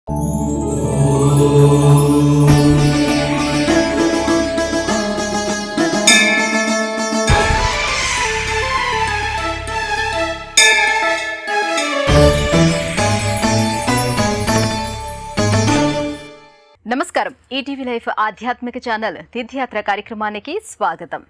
నమస్కారం. ETV life ఆధ్యాత్మిక channel తీర్థయాత్ర కార్యక్రమానికి స్వాగతం.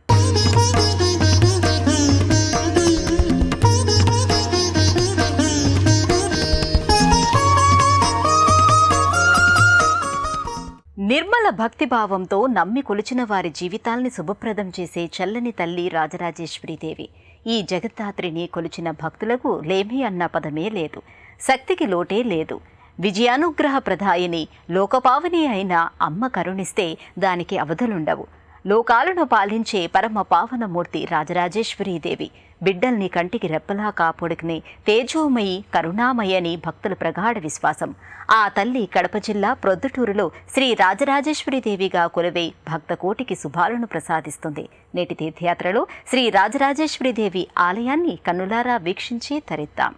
నిర్మల భక్తిభావంతో నమ్మి కొలిచిన వారి జీవితాల్ని శుభప్రదం చేసే చల్లని తల్లి రాజరాజేశ్వరీదేవి. ఈ జగద్ధాత్రిని కొలిచిన భక్తులకు లేమి అన్న పదమే లేదు, శక్తికి లోటే లేదు. విజయానుగ్రహ ప్రదాయిని, లోకపావని అయిన అమ్మ కరుణిస్తే దానికి అవధులుండవు. లోకాలను పాలించే పరమ పావనమూర్తి రాజరాజేశ్వరీదేవి బిడ్డల్ని కంటికి రెప్పలా కాపాడుకునే తేజోమయి, కరుణామయి అని భక్తుల ప్రగాఢ విశ్వాసం. ఆ తల్లి కడప జిల్లా ప్రొద్దుటూరులో శ్రీ రాజరాజేశ్వరీదేవిగా కొలువై భక్త కోటికి శుభాలను ప్రసాదిస్తుంది. నేటి తీర్థయాత్రలో శ్రీ రాజరాజేశ్వరీదేవి ఆలయాన్ని కన్నులారా వీక్షించి తరిద్దాం.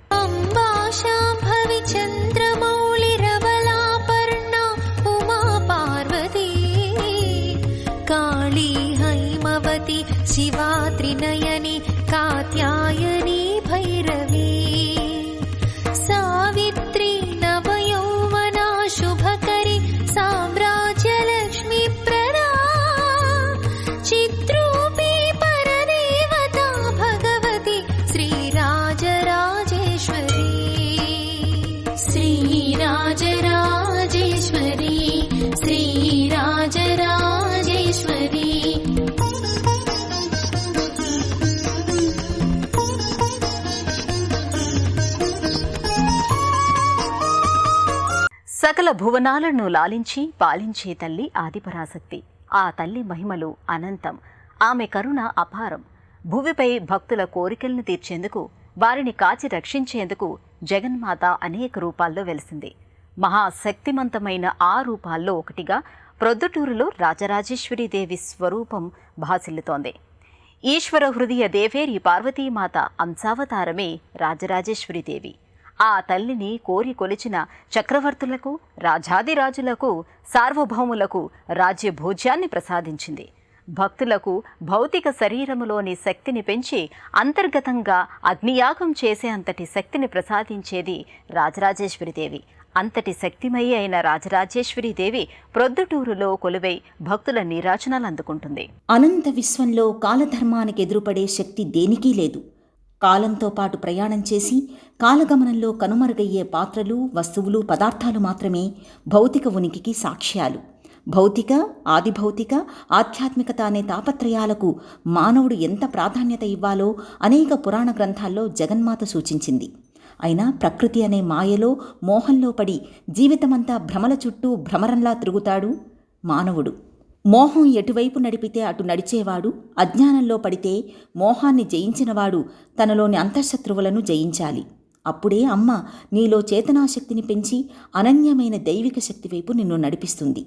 शिवा त्रिनयनी कात्यायनी भैरवी सावित्री नवयौवना शुभकरी साम्राज्यलक्ष्मी प्रदा चित्रूपी परदेवता भगवती श्रीराजराजेश्वरी श्रीराजराजेश्वरी श्रीराजराजेश्वरी. సకల భువనాలను లాలించి పాలించే తల్లి ఆదిపరాశక్తి. ఆ తల్లి మహిమలు అనంతం, ఆమె కరుణ అపారం. భూమిపై భక్తుల కోరికలను తీర్చేందుకు, వారిని కాచి రక్షించేందుకు జగన్మాత అనేక రూపాల్లో వెలిసింది. మహాశక్తిమంతమైన ఆ రూపాల్లో ఒకటిగా ప్రొద్దుటూరులో రాజరాజేశ్వరీదేవి స్వరూపం భాసిల్లుతోంది. ఈశ్వర హృదయ దేవేరి పార్వతీమాత అంశావతారమే రాజరాజేశ్వరీదేవి. ఆ తల్లిని కోరి కొలిచిన చక్రవర్తులకు, రాజాదిరాజులకు, సార్వభౌములకు రాజ్యభోజ్యాన్ని ప్రసాదించింది. భక్తులకు భౌతిక శరీరములోని శక్తిని పెంచి అంతర్గతంగా అగ్నియాగం చేసే అంతటి శక్తిని ప్రసాదించేది రాజరాజేశ్వరీదేవి. అంతటి శక్తిమయి అయిన రాజరాజేశ్వరీదేవి ప్రొద్దుటూరులో కొలువై భక్తుల నీరాజనాలు అందుకుంటుంది. అనంత విశ్వంలో కాలధర్మానికి ఎదురుపడే శక్తి దేనికీ లేదు. కాలంతో పాటు ప్రయాణం చేసి కాలగమనంలో కనుమరుగయ్యే పాత్రలు, వస్తువులు, పదార్థాలు మాత్రమే భౌతిక ఉనికికి సాక్ష్యాలు. భౌతిక, ఆదిభౌతిక, ఆధ్యాత్మికత అనే తాపత్రయాలకు మానవుడు ఎంత ప్రాధాన్యత ఇవ్వాలో అనేక పురాణ గ్రంథాల్లో జగన్మాత సూచించింది. అయినా ప్రకృతి అనే మాయలో, మోహంలో పడి జీవితమంతా భ్రమల చుట్టూ భ్రమరంలా తిరుగుతాడు మానవుడు. మోహం ఎటువైపు నడిపితే అటు నడిచేవాడు, అజ్ఞానంలో పడితే మోహాన్ని జయించినవాడు తనలోని అంతఃశత్రువులను జయించాలి. అప్పుడే అమ్మ నీలో చేతనాశక్తిని పెంచి అనన్యమైన దైవిక శక్తి వైపు నిన్ను నడిపిస్తుంది.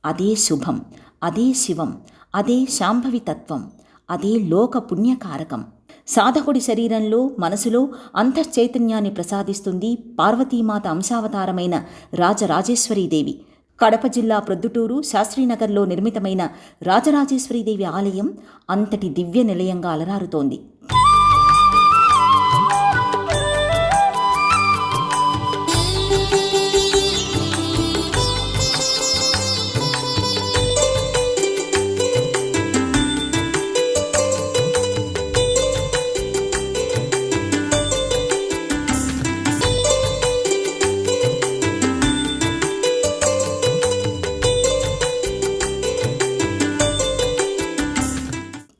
అదే శుభం, అదే శివం, అదే శాంభవి తత్వం, అదే లోక పుణ్యకారకం. సాధకుడి శరీరంలో, మనసులో అంతశ్చైతన్యాన్ని ప్రసాదిస్తుంది పార్వతీమాత అంశావతారమైన రాజరాజేశ్వరీదేవి. కడప జిల్లా ప్రొద్దుటూరు శాస్త్రీనగర్లో నిర్మితమైన రాజరాజేశ్వరీదేవి ఆలయం అంతటి దివ్య నిలయంగా అలరారుతోంది.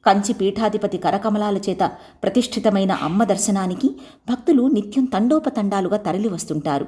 కంచి పీఠాధిపతి కరకమలాల చేత ప్రతిష్ఠితమైన అమ్మ దర్శనానికి భక్తులు నిత్యం తండోపతండాలుగా తరలి వస్తుంటారు.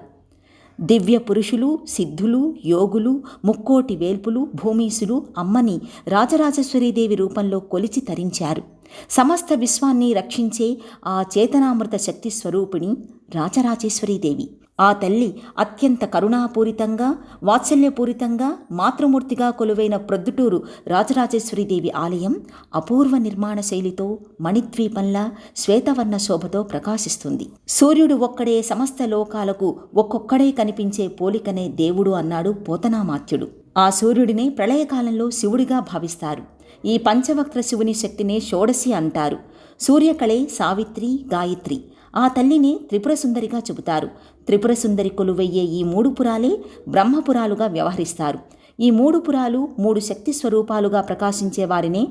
దివ్య పురుషులు, సిద్ధులు, యోగులు, ముక్కోటి వేల్పులు, భూమీసులు అమ్మని రాజరాజేశ్వరీదేవి రూపంలో కొలిచి తరించారు. సమస్త విశ్వాన్ని రక్షించే ఆ చేతనామృత శక్తి స్వరూపిణి రాజరాజేశ్వరీదేవి. ఆ తల్లి అత్యంత కరుణాపూరితంగా వాత్సల్యపూరితంగా మాతృమూర్తిగా కొలువైన ప్రొద్దుటూరు రాజరాజేశ్వరీదేవి ఆలయం అపూర్వ నిర్మాణ శైలితో మణిద్వీపంలా శ్వేతవర్ణ శోభతో ప్రకాశిస్తుంది. సూర్యుడు ఒక్కడే సమస్త లోకాలకు ఒక్కొక్కడే కనిపించే పోలికనే దేవుడు అన్నాడు పోతనామాత్యుడు. ఆ సూర్యుడినే ప్రళయకాలంలో శివుడిగా భావిస్తారు. ఈ పంచవక్త్ర శివుని శక్తినే షోడశి అంటారు. సూర్యకళే సావిత్రి, గాయత్రి. ఆ తల్లిని త్రిపురసుందరిగా చెబుతారు. త్రిపురసుందరి కొలువయ్యే ఈ 3 పురాలే బ్రహ్మపురాలుగా వ్యవహరిస్తారు. ఈ 3 పురాలు 3 శక్తి స్వరూపాలుగా ప్రకాశించే వారినే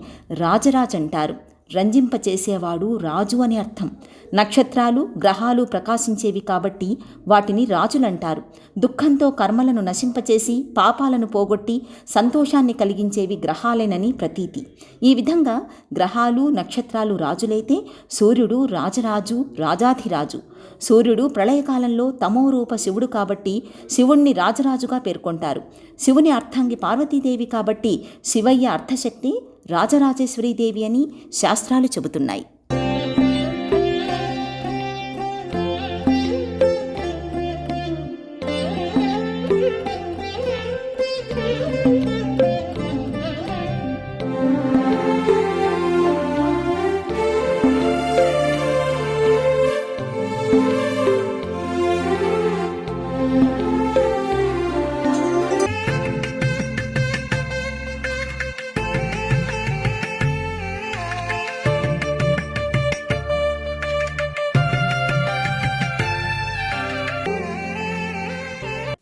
రాజరాజంటారు. రంజింపచేసేవాడు రాజు అని అర్థం. నక్షత్రాలు గ్రహాలు ప్రకాశించేవి కాబట్టి వాటిని రాజులంటారు. దుఃఖంతో కర్మలను నశింపచేసి పాపాలను పోగొట్టి సంతోషాన్ని కలిగించేవి గ్రహాలేనని ప్రతీతి. ఈ విధంగా గ్రహాలు నక్షత్రాలు రాజులైతే సూర్యుడు రాజరాజు, రాజాధిరాజు. సూర్యుడు ప్రళయకాలంలో తమోరూప శివుడు కాబట్టి శివుణ్ణి రాజరాజుగా పేర్కొంటారు. శివుని అర్థంగి పార్వతీదేవి కాబట్టి శివయ్య అర్థశక్తి రాజరాజేశ్వరీదేవి అని శాస్త్రాలు చెబుతున్నాయి.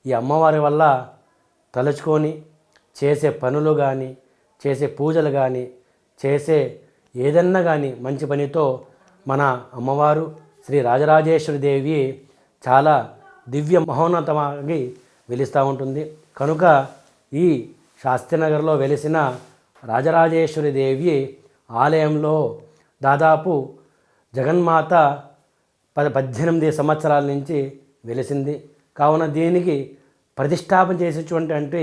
ఈ అమ్మవారి వల్ల తలుచుకొని చేసే పనులు కానీ, చేసే పూజలు కానీ, చేసే ఏదన్నా కానీ మంచి పనితో మన అమ్మవారు శ్రీ రాజరాజేశ్వరి దేవి చాలా దివ్య మహోన్నతమాగి వెలుస్తూ ఉంటుంది. కనుక ఈ శాస్త్రీనగర్లో వెలిసిన రాజరాజేశ్వరి దేవి ఆలయంలో దాదాపు జగన్మాత 18 సంవత్సరాల నుంచి వెలిసింది. కావున దీనికి ప్రతిష్టాపన చేసేటువంటి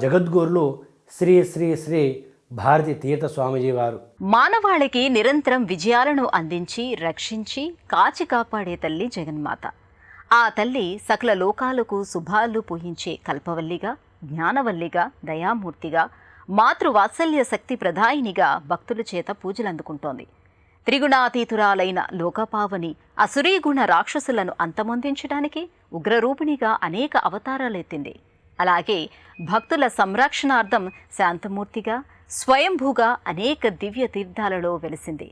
జగద్గురులు శ్రీ శ్రీ శ్రీ భారతి తీర్థ స్వామీజీ వారు. మానవాళికి నిరంతరం విజయాలను అందించి రక్షించి కాచి కాపాడే తల్లి జగన్మాత. ఆ తల్లి సకల లోకాలకు శుభాలు పూయించే కల్పవల్లిగా, జ్ఞానవల్లిగా, దయామూర్తిగా, మాతృవాత్సల్య శక్తి ప్రదాయినిగా భక్తుల చేత పూజలందుకుంటోంది. త్రిగుణాతీతురాలైన లోకపావని అసురీగుణ రాక్షసులను అంతమొందించడానికి ఉగ్రరూపిణిగా అనేక అవతారాలెత్తింది. అలాగే భక్తుల సంరక్షణార్థం శాంతమూర్తిగా, స్వయంభూగా అనేక దివ్య తీర్థాలలో వెలిసింది.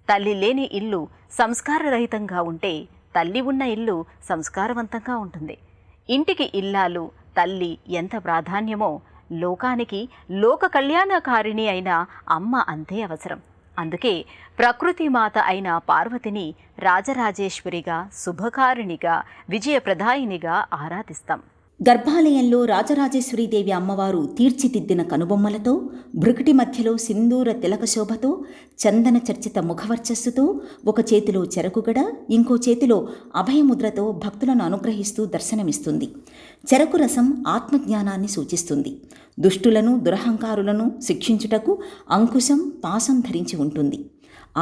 తల్లి లేని ఇల్లు సంస్కారరహితంగా ఉంటే తల్లి ఉన్న ఇల్లు సంస్కారవంతంగా ఉంటుంది. ఇంటికి ఇల్లాలు, తల్లి ఎంత ప్రాధాన్యమో లోకానికి లోక కళ్యాణకారిణి అయిన అమ్మ అంతే అవసరం. అందుకే ప్రకృతి మాత అయిన పార్వతిని రాజరాజేశ్వరిగా, శుభకారిణిగా, విజయప్రదాయినిగా ఆరాధిస్తాం. గర్భాలయంలో రాజరాజేశ్వరీదేవి అమ్మవారు తీర్చిదిద్దిన కనుబొమ్మలతో, భృకుటి మధ్యలో సింధూర తిలకశోభతో, చందన చర్చిత ముఖవర్చస్సుతో, ఒక చేతిలో చెరకుగడ, ఇంకో చేతిలో అభయముద్రతో భక్తులను అనుగ్రహిస్తూ దర్శనమిస్తుంది. చెరకు రసం ఆత్మజ్ఞానాన్ని సూచిస్తుంది. దుష్టులను, దురహంకారులను శిక్షించుటకు అంకుశం, పాసం ధరించి ఉంటుంది.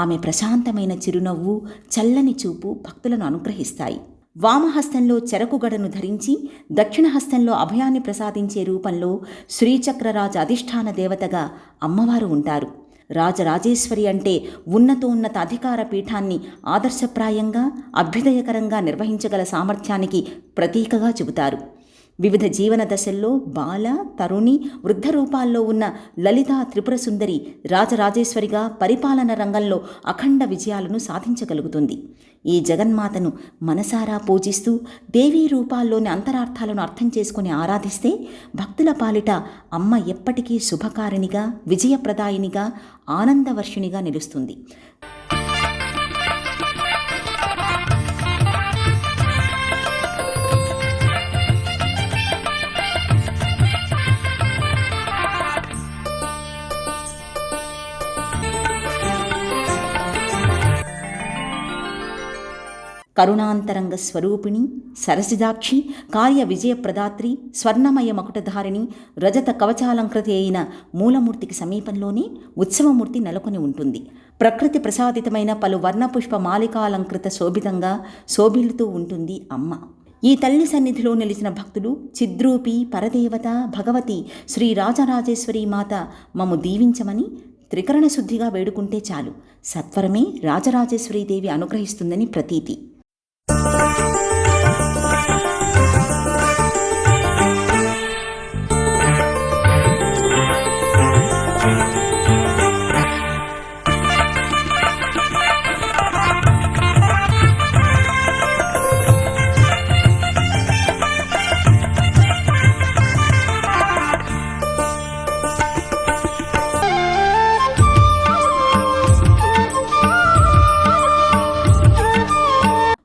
ఆమె ప్రశాంతమైన చిరునవ్వు, చల్లని చూపు భక్తులను అనుగ్రహిస్తాయి. వామహస్తంలో చెరకుగడను ధరించి దక్షిణహస్తంలో అభయాన్ని ప్రసాదించే రూపంలో శ్రీచక్రరాజ అధిష్టాన దేవతగా అమ్మవారు ఉంటారు. రాజరాజేశ్వరి అంటే ఉన్నతోన్నత అధికార పీఠాన్ని ఆదర్శప్రాయంగా, అభ్యుదయకరంగా నిర్వహించగల సామర్థ్యానికి ప్రతీకగా చెబుతారు. వివిధ జీవన దశల్లో బాల, తరుణి, వృద్ధ రూపాల్లో ఉన్న లలితా త్రిపుర సుందరి రాజరాజేశ్వరిగా పరిపాలన రంగంలో అఖండ విజయాలను సాధించగలుగుతుంది. ఈ జగన్మాతను మనసారా పూజిస్తూ దేవీ రూపాల్లోని అంతరార్థాలను అర్థం చేసుకుని ఆరాధిస్తే భక్తుల పాలిట అమ్మ ఎప్పటికీ శుభకారిణిగా, విజయప్రదాయినిగా, ఆనందవర్షిణిగా నిలుస్తుంది. కరుణాంతరంగ స్వరూపిణి, సరసిజాక్షి, కార్య విజయప్రదాత్రి, స్వర్ణమయ మకుటధారిణి, రజత కవచాలంకృతి అయిన మూలమూర్తికి సమీపంలోనే ఉత్సవమూర్తి నెలకొని ఉంటుంది. ప్రకృతి ప్రసాదితమైన పలు వర్ణపుష్ప మాలికాలంకృత శోభితంగా శోభిల్లుతూ ఉంటుంది అమ్మ. ఈ తల్లి సన్నిధిలో నిలిచిన భక్తులు చిద్రూపి పరదేవత భగవతి శ్రీ రాజరాజేశ్వరి మాత మమ్ము దీవించమని త్రికరణ శుద్ధిగా వేడుకుంటే చాలు, సత్వరమే రాజరాజేశ్వరీదేవి అనుగ్రహిస్తుందని ప్రతీతి.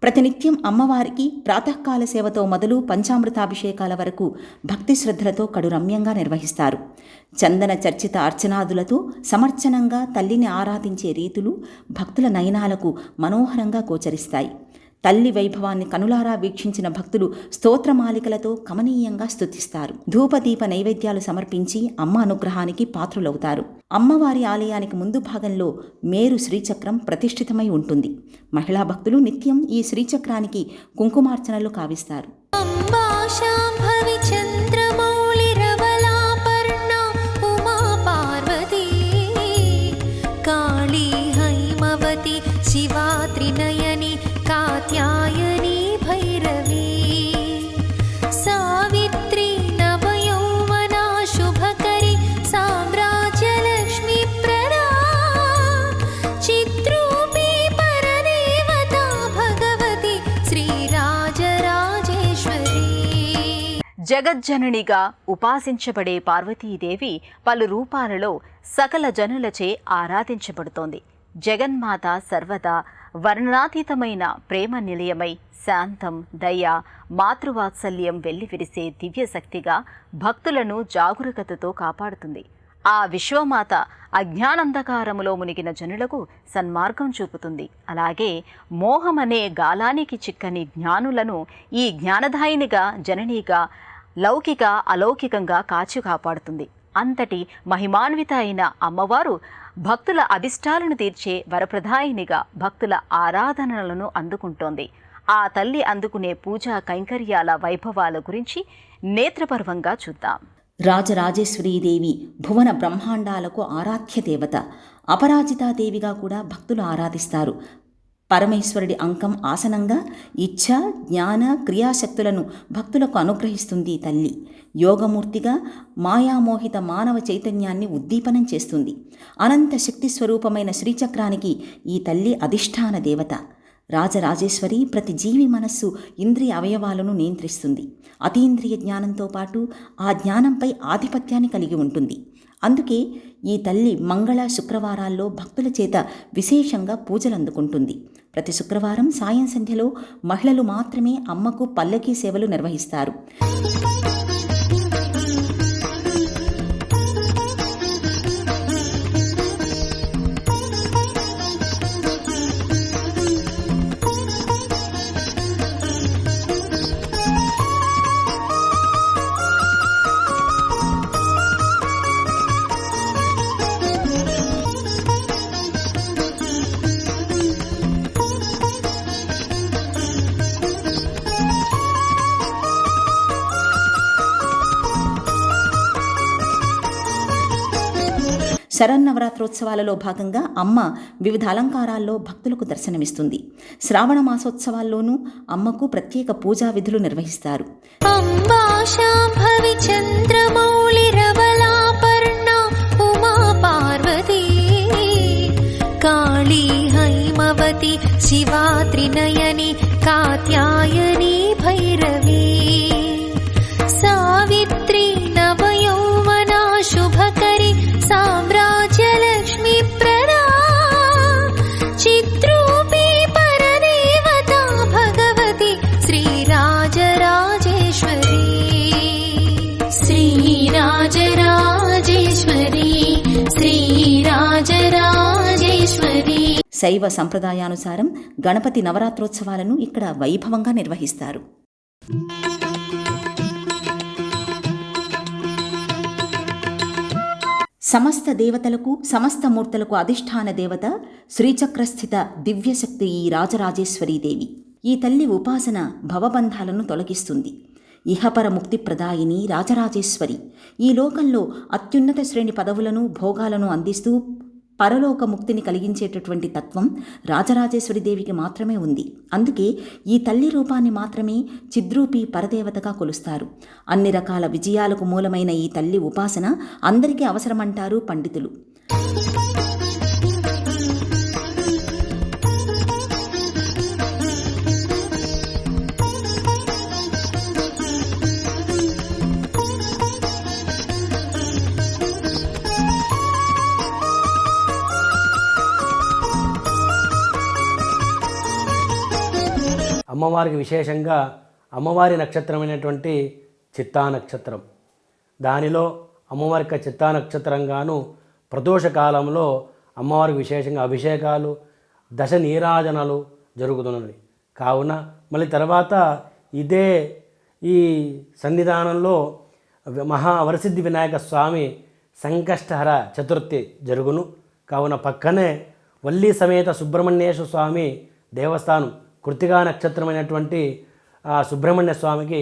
ప్రతినిత్యం అమ్మవారికి ప్రాతకాల సేవతో మొదలు పంచామృతాభిషేకాల వరకు భక్తి శ్రద్ధలతో కడు రమ్యంగా నిర్వహిస్తారు. చందన చర్చిత అర్చనాదులతో సమర్చనంగా తల్లిని ఆరాధించే రీతులు భక్తుల నయనాలకు మనోహరంగా గోచరిస్తాయి. తల్లి వైభవాన్ని కనులారా వీక్షించిన భక్తులు స్తోత్రమాలికలతో కమనీయంగా స్తుతిస్తారు. ధూపదీప నైవేద్యాలు సమర్పించి అమ్మ అనుగ్రహానికి పాత్రులవుతారు. అమ్మవారి ఆలయానికి ముందు భాగంలో మేరు శ్రీచక్రం ప్రతిష్ఠితమై ఉంటుంది. మహిళా భక్తులు నిత్యం ఈ శ్రీచక్రానికి కుంకుమార్చనలు కావిస్తారు. अम्बा शाम्भवी चन्द्रमौळिरवलापर्णा उमा पार्वती काली हैमवती शिवा त्रिनयनी कात्यायनी भैरवी सावित्री नवयौवना शुभकरी साम्राज्यलक्ष्मी प्रदा चिद्रूपी परदेवता भगवती श्रीराजराजेश्वरी. జగజ్జననిగా ఉపాసించబడే పార్వతీదేవి పలు రూపాలలో సకల జనులచే ఆరాధించబడుతోంది. జగన్మాత సర్వదా వర్ణనాతీతమైన ప్రేమ నిలయమై శాంతం, దయ, మాతృవాత్సల్యం వెల్లివిరిసే దివ్యశక్తిగా భక్తులను జాగరూకతతో కాపాడుతుంది. ఆ విశ్వమాత అజ్ఞానంధకారములో మునిగిన జనులకు సన్మార్గం చూపుతుంది. అలాగే మోహమనే గాలానికి చిక్కని జ్ఞానులను ఈ జ్ఞానదాయినిగా, జననీగా, లౌకిక అలౌకికంగా కాచి కాపాడుతుంది. అంతటి మహిమాన్విత అయిన అమ్మవారు భక్తుల అభిష్టాలను తీర్చే వరప్రదాయినిగా భక్తుల ఆరాధనలను అందుకుంటోంది. ఆ తల్లి అందుకునే పూజా కైంకర్యాల వైభవాల గురించి నేత్రపర్వంగా చూద్దాం. రాజరాజేశ్వరీదేవి భువన బ్రహ్మాండాలకు ఆరాధ్య దేవత. అపరాజితాదేవిగా కూడా భక్తులు ఆరాధిస్తారు. పరమేశ్వరుడి అంకం ఆసనంగా ఇచ్ఛ, జ్ఞాన, క్రియాశక్తులను భక్తులకు అనుగ్రహిస్తుంది తల్లి. యోగమూర్తిగా మాయామోహిత మానవ చైతన్యాన్ని ఉద్దీపనం చేస్తుంది. అనంత శక్తి స్వరూపమైన శ్రీచక్రానికి ఈ తల్లి అధిష్టాన దేవత. రాజరాజేశ్వరి ప్రతి జీవి మనస్సు, ఇంద్రియ అవయవాలను నియంత్రిస్తుంది. అతీంద్రియ జ్ఞానంతో పాటు ఆ జ్ఞానంపై ఆధిపత్యాన్ని కలిగి ఉంటుంది. అందుకే ఈ తల్లి మంగళ శుక్రవారాల్లో భక్తుల చేత విశేషంగా పూజలు అందుకుంటుంది. ప్రతి శుక్రవారం సాయం సంధ్యలో మహిళలు మాత్రమే అమ్మకు పల్లకీ సేవలు నిర్వహిస్తారు. శరన్నవరాత్రోత్సవాలలో భాగంగా అమ్మ వివిధ అలంకారాల్లో భక్తులకు దర్శనమిస్తుంది. శ్రావణ మాసోత్సవాల్లోనూ అమ్మకు ప్రత్యేక పూజా విధులు నిర్వహిస్తారు. अम्बा शाम्भवी चन्द्रमौळिरवलापर्णा उमा पार्वती काली हैमवती शिवा त्रिनयनी कात्यायनी भैरवी सावित्री नवयौवना शुभकरी साम्राज्यलक्ष्मी प्रदा चिद्रूपी परदेवता भगवती श्रीराजराजेश्वरी श्रीराजराजेश्वरी श्रीराजराजेश्वरी. శైవ సంప్రదాయానుసారం గణపతి నవరాత్రోత్సవాలను ఇక్కడ వైభవంగా నిర్వహిస్తారు. సమస్త దేవతలకు, సమస్త మూర్తులకు అధిష్టాన దేవత శ్రీచక్రస్థిత దివ్యశక్తి ఈ రాజరాజేశ్వరీదేవి. ఈ తల్లి ఉపాసన భవబంధాలను తొలగిస్తుంది. ఇహపర ముక్తి ప్రదాయిని రాజరాజేశ్వరి. ఈ లోకంలో అత్యున్నత శ్రేణి పదవులను భోగాలను అందిస్తూ పరలోక ముక్తిని కలిగించేటటువంటి తత్వం రాజరాజేశ్వరి దేవికి మాత్రమే ఉంది. అందుకే ఈ తల్లి రూపాన్ని మాత్రమే చిద్రూపి పరదేవతగా కొలుస్తారు. అన్ని రకాల విజయాలకు మూలమైన ఈ తల్లి ఉపాసన అందరికీ అవసరమంటారు పండితులు. అమ్మవారికి విశేషంగా అమ్మవారి నక్షత్రమైనటువంటి చిత్తా నక్షత్రం, దానిలో అమ్మవారికి చిత్తా నక్షత్రంగాను ప్రదోష కాలంలో అమ్మవారికి విశేషంగా అభిషేకాలు, దశ నీరాజనాలు జరుగుతున్నవి. కావున మళ్ళీ తర్వాత ఇదే ఈ సన్నిధానంలో మహావరసిద్ధి వినాయక స్వామి సంకష్టహర చతుర్థి జరుగును. కావున పక్కనే వల్లి సమేత సుబ్రహ్మణ్యేశ్వర స్వామి దేవస్థానం కృత్తికా నక్షత్రమైనటువంటి ఆ సుబ్రహ్మణ్య స్వామికి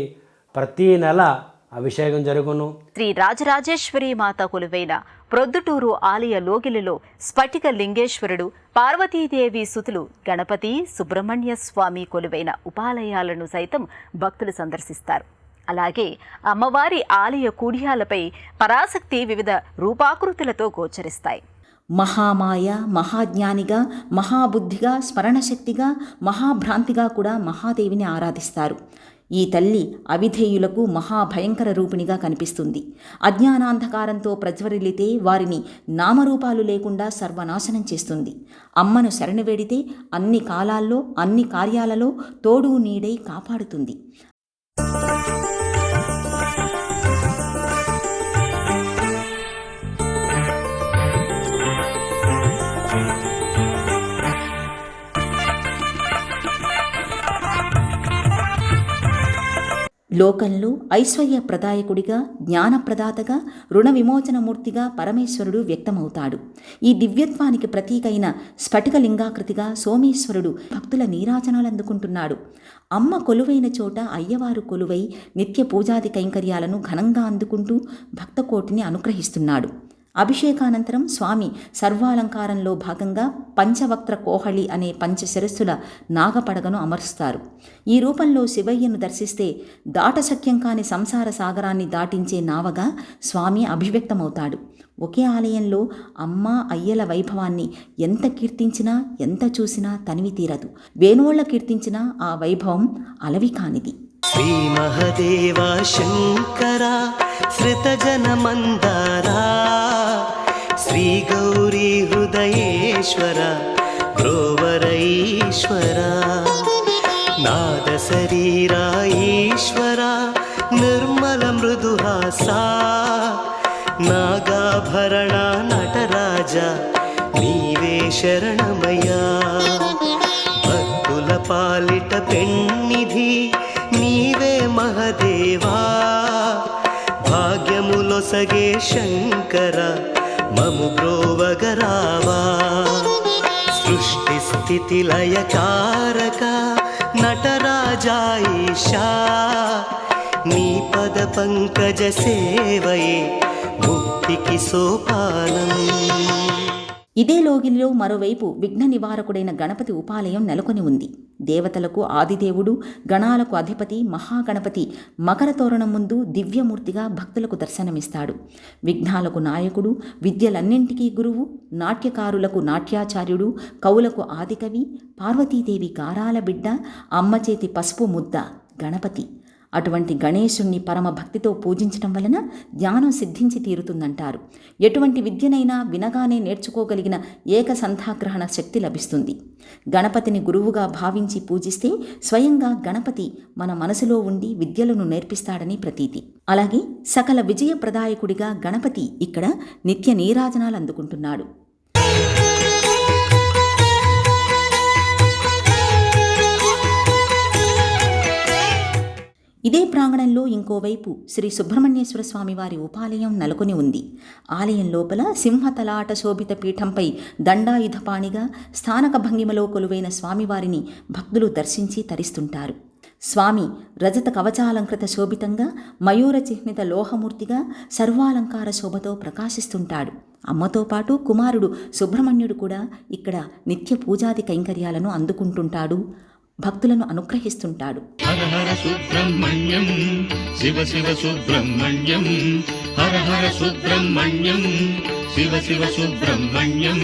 ప్రతీ నెల అభిషేకం జరుగును. శ్రీ రాజరాజేశ్వరి మాత కొలువైన ప్రొద్దుటూరు ఆలయ లోగిలిలో స్ఫటిక లింగేశ్వరుడు, పార్వతీదేవి సుతులు గణపతి, సుబ్రహ్మణ్య స్వామి కొలువైన ఉపాలయాలను సైతం భక్తులు సందర్శిస్తారు. అలాగే అమ్మవారి ఆలయ కూడియాలపై పరాశక్తి వివిధ రూపాకృతులతో గోచరిస్తాయి. మహామాయ, మహాజ్ఞానిగా, మహాబుద్ధిగా, స్మరణశక్తిగా, మహాభ్రాంతిగా కూడా మహాదేవిని ఆరాధిస్తారు. ఈ తల్లి అవిధేయులకు మహాభయంకర రూపిణిగా కనిపిస్తుంది. అజ్ఞానాంధకారంతో ప్రజ్వరిల్లితే వారిని నామరూపాలు లేకుండా సర్వనాశనం చేస్తుంది. అమ్మను శరణు వేడితే అన్ని కాలాల్లో అన్ని కార్యాలలో తోడు నీడై కాపాడుతుంది. లోకంలో ఐశ్వర్య ప్రదాయకుడిగా, జ్ఞానప్రదాతగా, రుణ విమోచనమూర్తిగా పరమేశ్వరుడు వ్యక్తమవుతాడు. ఈ దివ్యత్వానికి ప్రతీకైన స్ఫటికలింగాకృతిగా సోమేశ్వరుడు భక్తుల నీరాజనాలు అందుకుంటున్నాడు. అమ్మ కొలువైన చోట అయ్యవారు కొలువై నిత్య పూజాది కైంకర్యాలను ఘనంగా అందుకుంటూ భక్తకోటిని అనుగ్రహిస్తున్నాడు. అభిషేకానంతరం స్వామి సర్వాలంకారంలో భాగంగా పంచవక్త్ర కోహళి అనే పంచశిరస్సుల నాగపడగను అమరుస్తారు. ఈ రూపంలో శివయ్యను దర్శిస్తే దాటశక్యం కాని సంసార సాగరాన్ని దాటించే నావగా స్వామి అభివ్యక్తమవుతాడు. ఒకే ఆలయంలో అమ్మ అయ్యల వైభవాన్ని ఎంత కీర్తించినా ఎంత చూసినా తనివి తీరదు. వేణోళ్ల కీర్తించినా ఆ వైభవం అలవి కానిది. శ్రీ మహదేవ శంకర శ్రితజన మందారా శ్రీ గౌరీ హృదయేశ్వర గ్రోవర ఈశ్వర నాద శరీరా ఈశ్వర నిర్మల మృదుహాసా నాగాభరణ నటరాజ నీవే శరణమయ్యా భక్తుల పాలిట పెన్నిధి నీవే మహదేవా భాగ్యములొసగే శంకర మము బ్రోవగరావా సృష్టి స్థితి లయకారక నటరాజా ఈశా నీ పద పంకజ సేవయే ముక్తికి సోపానం. ఇదే లోగిలిలో మరోవైపు విఘ్న నివారకుడైన గణపతి ఉపాలయం నెలకొని ఉంది. దేవతలకు ఆదిదేవుడు, గణాలకు అధిపతి మహాగణపతి మకర తోరణం ముందు దివ్యమూర్తిగా భక్తులకు దర్శనమిస్తాడు. విఘ్నాలకు నాయకుడు, విద్యలన్నింటికీ గురువు, నాట్యకారులకు నాట్యాచార్యుడు, కవులకు ఆదికవి, పార్వతీదేవి గారాల బిడ్డ, అమ్మ చేతి పసుపు ముద్ద గణపతి. అటువంటి గణేశుణ్ణి పరమ భక్తితో పూజించటం వలన జ్ఞానం సిద్ధించి తీరుతుందంటారు. ఎటువంటి విద్యనైనా వినగానే నేర్చుకోగలిగిన ఏకసంధాగ్రహణ శక్తి లభిస్తుంది. గణపతిని గురువుగా భావించి పూజిస్తే స్వయంగా గణపతి మన మనసులో ఉండి విద్యలను నేర్పిస్తాడని ప్రతీతి. అలాగే సకల విజయప్రదాయకుడిగా గణపతి ఇక్కడ నిత్య నీరాజనాలు అందుకుంటున్నాడు. ఇదే ప్రాంగణంలో ఇంకోవైపు శ్రీ సుబ్రహ్మణ్యేశ్వర స్వామివారి ఉపాలయం నెలకొని ఉంది. ఆలయం లోపల సింహతలాట శోభిత పీఠంపై దండాయుధపాణిగా స్థానక భంగిమలో కొలువైన స్వామివారిని భక్తులు దర్శించి తరిస్తుంటారు. స్వామి రజత కవచాలంకృత శోభితంగా మయూర చిహ్నిత లోహమూర్తిగా సర్వాలంకార శోభతో ప్రకాశిస్తుంటాడు. అమ్మతో పాటు కుమారుడు సుబ్రహ్మణ్యుడు కూడా ఇక్కడ నిత్య పూజాది కైంకర్యాలను అందుకుంటుంటాడు, భక్తులను అనుగ్రహిస్తుంటాడు. హర హర సుబ్రహ్మణ్యం శివ శివ సుబ్రహ్మణ్యం, హర హర సుబ్రహ్మణ్యం శివ శివ సుబ్రహ్మణ్యం,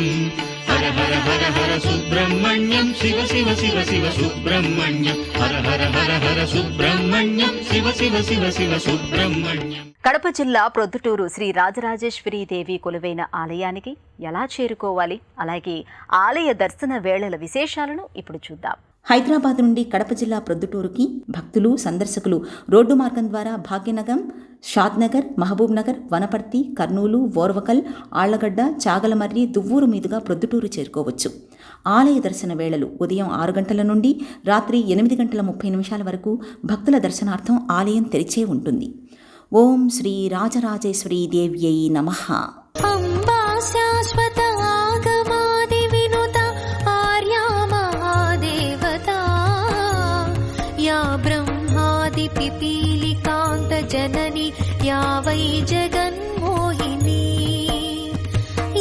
హర హర హర హర సుబ్రహ్మణ్యం శివ శివ శివ శివ సుబ్రహ్మణ్యం, హర హర హర హర సుబ్రహ్మణ్యం శివ శివ శివ శివ సుబ్రహ్మణ్యం. కడప జిల్లా ప్రొద్దుటూరు శ్రీ రాజరాజేశ్వరీ దేవి కొలువైన ఆలయానికి ఎలా చేరుకోవాలి, అలాగే ఆలయ దర్శన వేళల విశేషాలను ఇప్పుడు చూద్దాం. హైదరాబాద్ నుండి కడప జిల్లా ప్రొద్దుటూరుకి భక్తులు, సందర్శకులు రోడ్డు మార్గం ద్వారా భాగ్యనగర్, షాద్నగర్, మహబూబ్ నగర్, వనపర్తి, కర్నూలు, ఓర్వకల్, ఆళ్లగడ్డ, చాగలమర్రి, దువ్వూరు మీదుగా ప్రొద్దుటూరు చేరుకోవచ్చు. ఆలయ దర్శన వేళలు ఉదయం 6 గంటల నుండి రాత్రి 8:30 వరకు భక్తుల దర్శనార్థం ఆలయం తెరిచే ఉంటుంది. ఓం శ్రీ రాజరాజేశ్వరీ దేవ్యై నమః. अम्बा शाश्वत आगमादि विनुता आर्या महादेवता, या ब्रह्मादि पिपीलिकान्त जननी, या वै जगन्मोहिनी,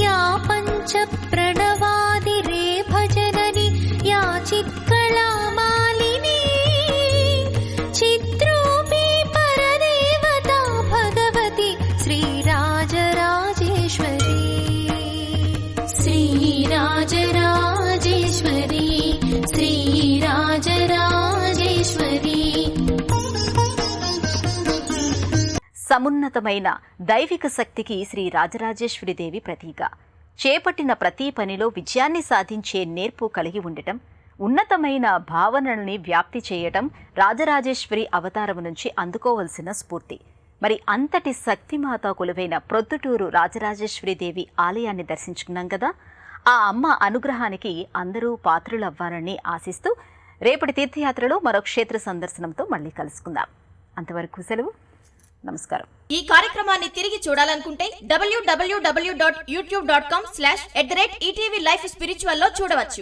या पञ्च प्रणवादि रेफ जननी, या चित्कला मालिनी, चित्रूपी परदेवता भगवती श्रीराजराजेश्वरी, श्रीराजराजेश्वरी, श्रीराजराजेश्वरी. సమున్నతమైన దైవిక శక్తికి శ్రీ రాజరాజేశ్వరి దేవి ప్రతీక. చేపట్టిన ప్రతి పనిలో విజయాన్ని సాధించే నేర్పు కలిగి ఉండటం, ఉన్నతమైన భావనల్ని వ్యాప్తి చేయటం రాజరాజేశ్వరి అవతారం నుంచి అందుకోవలసిన స్ఫూర్తి. మరి అంతటి శక్తిమాత కొలువైన ప్రొద్దుటూరు రాజరాజేశ్వరి దేవి ఆలయాన్ని దర్శించుకున్నాం కదా. ఆ అమ్మ అనుగ్రహానికి అందరూ పాత్రులవ్వాలని ఆశిస్తూ రేపటి తీర్థయాత్రలో మరో క్షేత్ర సందర్శనంతో మళ్ళీ కలుసుకుందాం. అంతవరకు సెలవు. నమస్కారం. ఈ కార్యక్రమాన్ని తిరిగి చూడాలనుకుంటే www.youtube.com/ETV Life Spiritual లో చూడవచ్చు.